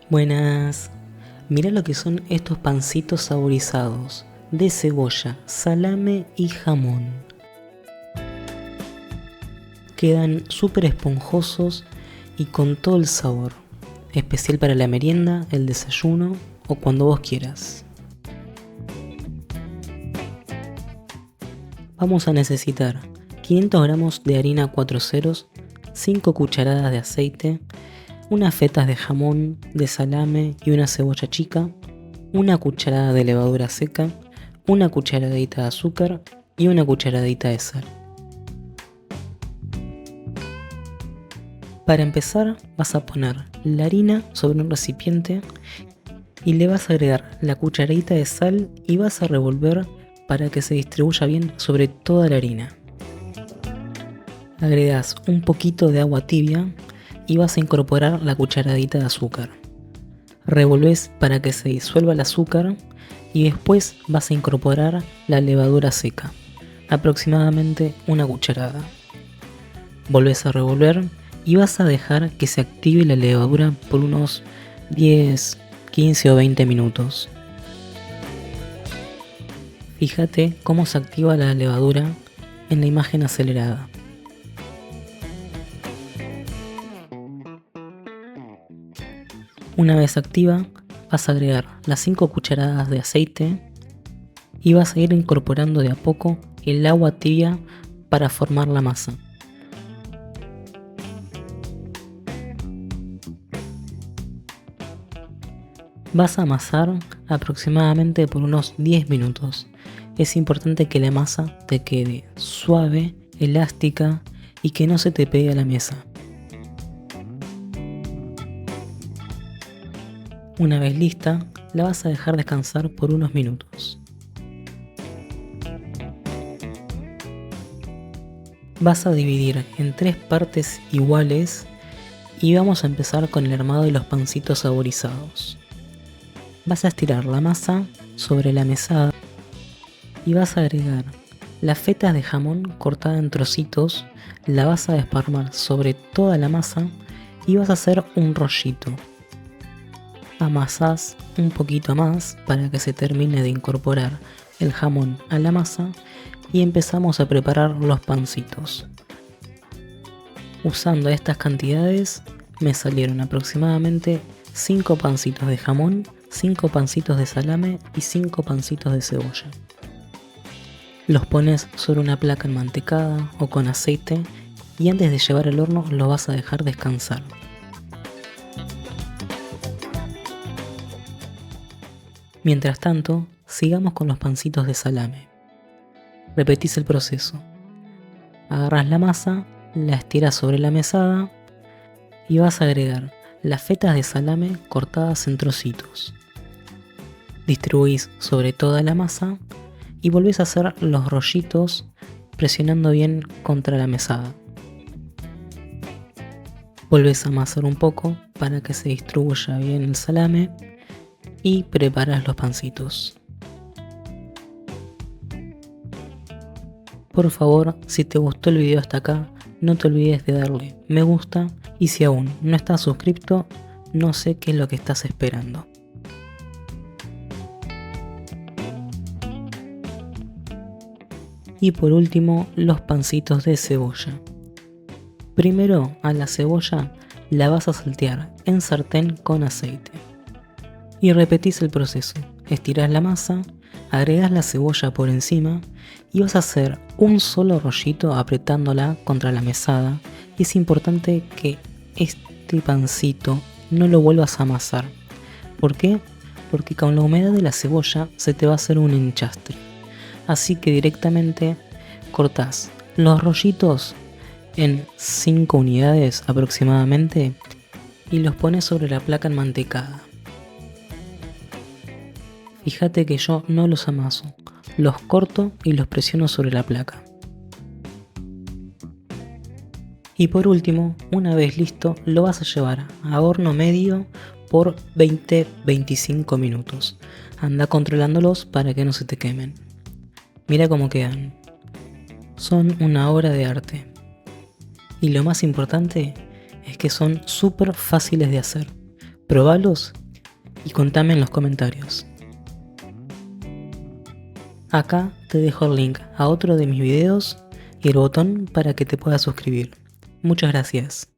Buenas. Mirá lo que son estos pancitos saborizados de cebolla, salame y jamón. Quedan súper esponjosos y con todo el sabor. Especial para la merienda, el desayuno o cuando vos quieras. Vamos a necesitar 500 gramos de harina 4 ceros, 5 cucharadas de aceite, unas fetas de jamón, de salame y una cebolla chica, una cucharada de levadura seca, una cucharadita de azúcar y una cucharadita de sal. Para empezar vas a poner la harina sobre un recipiente y le vas a agregar la cucharadita de sal y vas a revolver para que se distribuya bien sobre toda la harina. Agregas un poquito de agua tibia y vas a incorporar la cucharadita de azúcar. Revolves para que se disuelva el azúcar y después vas a incorporar la levadura seca, aproximadamente una cucharada. Volvés a revolver y vas a dejar que se active la levadura por unos 10, 15 o 20 minutos. Fíjate cómo se activa la levadura en la imagen acelerada. Una vez activa, vas a agregar las 5 cucharadas de aceite y vas a ir incorporando de a poco el agua tibia para formar la masa. Vas a amasar aproximadamente por unos 10 minutos. Es importante que la masa te quede suave, elástica y que no se te pegue a la mesa. Una vez lista, la vas a dejar descansar por unos minutos. Vas a dividir en 3 partes iguales y vamos a empezar con el armado de los pancitos saborizados. Vas a estirar la masa sobre la mesada y vas a agregar las fetas de jamón cortada en trocitos, la vas a desparramar sobre toda la masa y vas a hacer un rollito. Amasás un poquito más para que se termine de incorporar el jamón a la masa y empezamos a preparar los pancitos. Usando estas cantidades me salieron aproximadamente 5 pancitos de jamón, 5 pancitos de salame y 5 pancitos de cebolla. Los pones sobre una placa enmantecada o con aceite y antes de llevar al horno los vas a dejar descansar. Mientras tanto, sigamos con los pancitos de salame. Repetís el proceso. Agarrás la masa, la estiras sobre la mesada y vas a agregar las fetas de salame cortadas en trocitos. Distribuís sobre toda la masa y volvés a hacer los rollitos presionando bien contra la mesada. Volvés a amasar un poco para que se distribuya bien el salame y preparas los pancitos. Por favor, si te gustó el video hasta acá, no te olvides de darle me gusta y si aún no estás suscrito, no sé qué es lo que estás esperando. Y por último, los pancitos de cebolla. Primero a la cebolla la vas a saltear en sartén con aceite. Y repetís el proceso. Estirás la masa, agregás la cebolla por encima y vas a hacer un solo rollito apretándola contra la mesada. Y es importante que este pancito no lo vuelvas a amasar. ¿Por qué? Porque con la humedad de la cebolla se te va a hacer un enchastre. Así que directamente cortás los rollitos en 5 unidades aproximadamente y los pones sobre la placa enmantecada. Fíjate que yo no los amaso, los corto y los presiono sobre la placa. Y por último, una vez listo, lo vas a llevar a horno medio por 20-25 minutos. Anda controlándolos para que no se te quemen. Mira cómo quedan. Son una obra de arte. Y lo más importante es que son súper fáciles de hacer. Probalos y contame en los comentarios. Acá te dejo el link a otro de mis videos y el botón para que te puedas suscribir. Muchas gracias.